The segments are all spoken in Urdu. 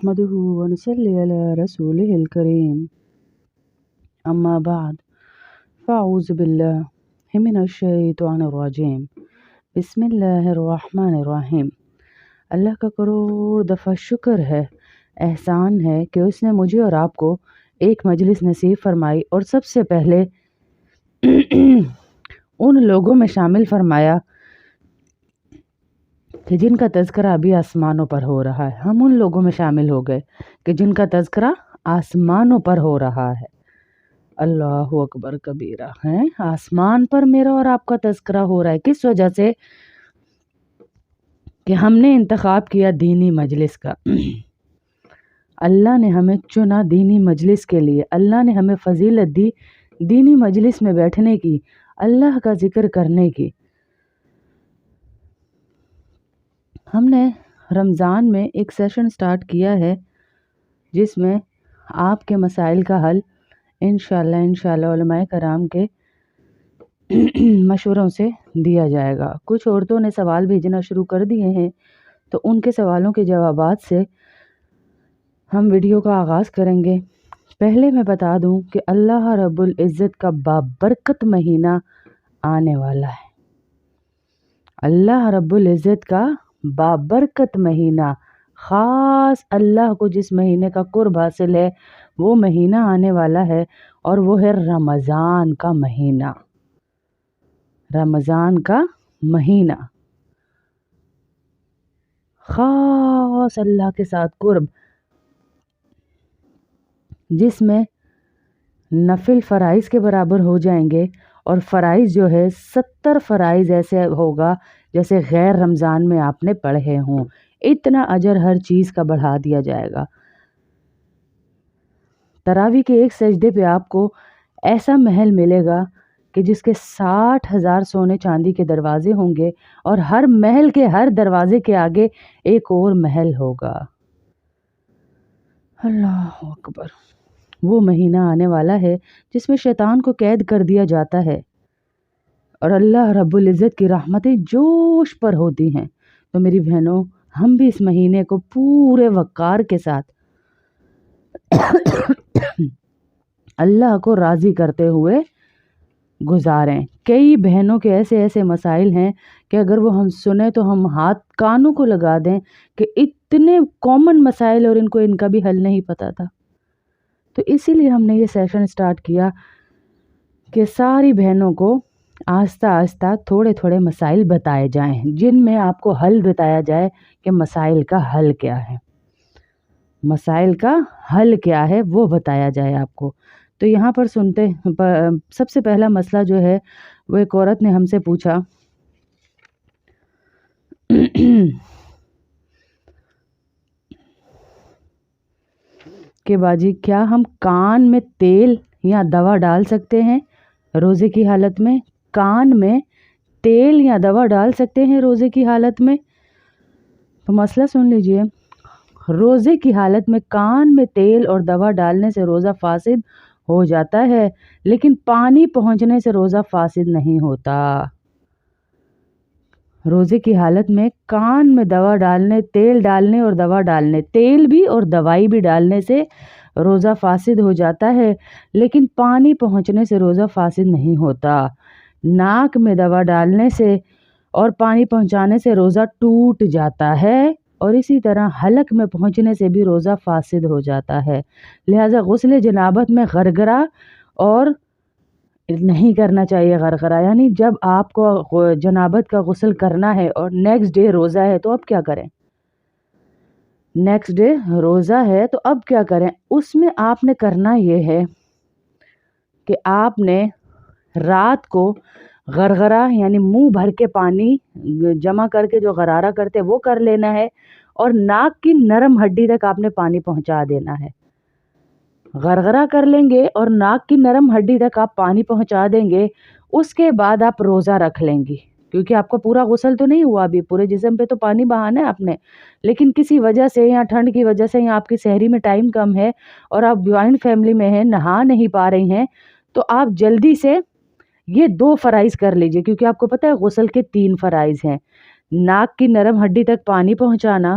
نحمده ونصلي على رسوله الكريم أما بعد فأعوذ بالله من الشیطان الرجیم بسم اللہ الرحمن الرحیم۔ اللہ کا کروڑ دفعہ شکر ہے، احسان ہے کہ اس نے مجھے اور آپ کو ایک مجلس نصیب فرمائی اور سب سے پہلے ان لوگوں میں شامل فرمایا کہ جن کا تذکرہ ابھی آسمانوں پر ہو رہا ہے۔ ہم ان لوگوں میں شامل ہو گئے کہ جن کا تذکرہ آسمانوں پر ہو رہا ہے۔ اللہ اکبر کبیرہ ہے، آسمان پر میرا اور آپ کا تذکرہ ہو رہا ہے۔ کس وجہ سے؟ کہ ہم نے انتخاب کیا دینی مجلس کا۔ اللہ نے ہمیں چنا دینی مجلس کے لیے، اللہ نے ہمیں فضیلت دی دینی مجلس میں بیٹھنے کی، اللہ کا ذکر کرنے کی۔ ہم نے رمضان میں ایک سیشن سٹارٹ کیا ہے جس میں آپ کے مسائل کا حل انشاءاللہ علماء کرام کے مشوروں سے دیا جائے گا۔ کچھ عورتوں نے سوال بھیجنا شروع کر دیے ہیں، تو ان کے سوالوں کے جوابات سے ہم ویڈیو کا آغاز کریں گے۔ پہلے میں بتا دوں کہ اللہ رب العزت کا بابرکت مہینہ آنے والا ہے۔ اللہ رب العزت کا بابرکت مہینہ، خاص اللہ کو جس مہینے کا قرب حاصل ہے وہ مہینہ آنے والا ہے، اور وہ ہے رمضان کا مہینہ۔ رمضان کا مہینہ خاص اللہ کے ساتھ قرب، جس میں نفل فرائض کے برابر ہو جائیں گے، اور فرائض جو ہے 70 فرائض ایسے ہوگا جیسے غیر رمضان میں آپ نے پڑھے ہوں۔ اتنا اجر ہر چیز کا بڑھا دیا جائے گا۔ تراویح کے ایک سجدے پہ آپ کو ایسا محل ملے گا کہ جس کے 60,000 سونے چاندی کے دروازے ہوں گے، اور ہر محل کے ہر دروازے کے آگے ایک اور محل ہوگا۔ اللہ اکبر۔ وہ مہینہ آنے والا ہے جس میں شیطان کو قید کر دیا جاتا ہے، اور اللہ رب العزت کی رحمتیں جوش پر ہوتی ہیں۔ تو میری بہنوں، ہم بھی اس مہینے کو پورے وقار کے ساتھ اللہ کو راضی کرتے ہوئے گزاریں۔ کئی بہنوں کے ایسے ایسے مسائل ہیں کہ اگر وہ ہم سنیں تو ہم ہاتھ کانوں کو لگا دیں کہ اتنے کامن مسائل اور ان کو ان کا بھی حل نہیں پتہ تھا۔ تو اسی لیے ہم نے یہ سیشن سٹارٹ کیا کہ ساری بہنوں کو آہستہ آہستہ تھوڑے تھوڑے مسائل بتائے جائیں، جن میں آپ کو حل بتایا جائے کہ مسائل کا حل کیا ہے، مسائل کا حل کیا ہے وہ بتایا جائے آپ کو۔ تو یہاں پر سنتے سب سے پہلا مسئلہ جو ہے وہ ایک عورت نے ہم سے پوچھا کہ باجی کیا ہم کان میں تیل یا دوا ڈال سکتے ہیں روزے کی حالت میں؟ کان میں تیل یا دوا ڈال سکتے ہیں روزے کی حالت میں؟ تو مسئلہ سن لیجئے۔ روزے کی حالت میں کان میں تیل اور دوا ڈالنے سے روزہ فاسد ہو جاتا ہے، لیکن پانی پہنچنے سے روزہ فاسد نہیں ہوتا۔ روزے کی حالت میں کان میں دوا ڈالنے، تیل ڈالنے اور دوا ڈالنے، تیل بھی اور دوائی بھی ڈالنے سے روزہ فاسد ہو جاتا ہے، لیکن پانی پہنچنے سے روزہ فاسد نہیں ہوتا۔ ناک میں دوا ڈالنے سے اور پانی پہنچانے سے روزہ ٹوٹ جاتا ہے، اور اسی طرح حلق میں پہنچنے سے بھی روزہ فاسد ہو جاتا ہے۔ لہٰذا غسل جنابت میں غرغرہ اور نہیں کرنا چاہیے۔ غرغرہ یعنی جب آپ کو جنابت کا غسل کرنا ہے اور نیکسٹ ڈے روزہ ہے تو اب کیا کریں؟ نیکسٹ ڈے روزہ ہے تو اب کیا کریں؟ اس میں آپ نے کرنا یہ ہے کہ آپ نے رات کو غرغرہ یعنی منہ بھر کے پانی جمع کر کے جو غرارہ کرتے وہ کر لینا ہے، اور ناک کی نرم ہڈی تک آپ نے پانی پہنچا دینا ہے۔ غرغرہ کر لیں گے اور ناک کی نرم ہڈی تک آپ پانی پہنچا دیں گے، اس کے بعد آپ روزہ رکھ لیں گی، کیونکہ آپ کا پورا غسل تو نہیں ہوا، ابھی پورے جسم پہ تو پانی بہانا ہے آپ نے، لیکن کسی وجہ سے یا ٹھنڈ کی وجہ سے یا آپ کی سحری میں ٹائم کم ہے اور آپ جوائنٹ فیملی میں ہیں، نہا نہیں پا رہی ہیں، تو آپ جلدی سے یہ 2 فرائض کر لیجئے، کیونکہ آپ کو پتہ ہے غسل کے 3 فرائض ہیں۔ ناک کی نرم ہڈی تک پانی پہنچانا،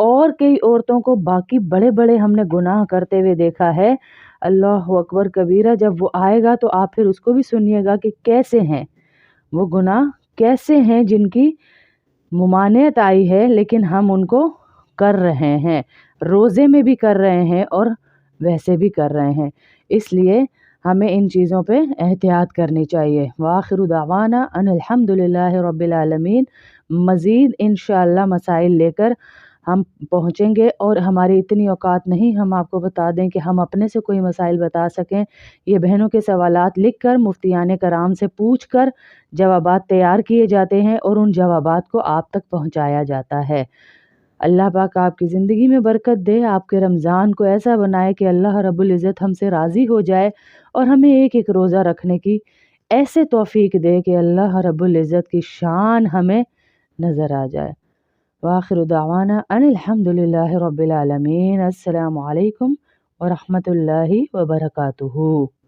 اور کئی عورتوں کو باقی بڑے بڑے ہم نے گناہ کرتے ہوئے دیکھا ہے۔ اللہ اکبر کبیرہ، جب وہ آئے گا تو آپ پھر اس کو بھی سنیے گا کہ کیسے ہیں وہ گناہ، کیسے ہیں جن کی ممانعت آئی ہے لیکن ہم ان کو کر رہے ہیں، روزے میں بھی کر رہے ہیں اور ویسے بھی کر رہے ہیں۔ اس لیے ہمیں ان چیزوں پہ احتیاط کرنی چاہیے۔ وآخر دعوانا ان الحمد للہ رب العالمین۔ مزید انشاءاللہ مسائل لے کر ہم پہنچیں گے، اور ہماری اتنی اوقات نہیں ہم آپ کو بتا دیں کہ ہم اپنے سے کوئی مسائل بتا سکیں۔ یہ بہنوں کے سوالات لکھ کر مفتیان کرام سے پوچھ کر جوابات تیار کیے جاتے ہیں اور ان جوابات کو آپ تک پہنچایا جاتا ہے۔ اللہ پاک آپ کی زندگی میں برکت دے، آپ کے رمضان کو ایسا بنائے کہ اللہ رب العزت ہم سے راضی ہو جائے اور ہمیں ایک ایک روزہ رکھنے کی ایسے توفیق دے کہ اللہ رب العزت کی شان ہمیں نظر آ جائے۔ وآخر دعوانا ان الحمد للہ رب العالمین۔ السلام علیکم ورحمۃ اللہ وبرکاتہ۔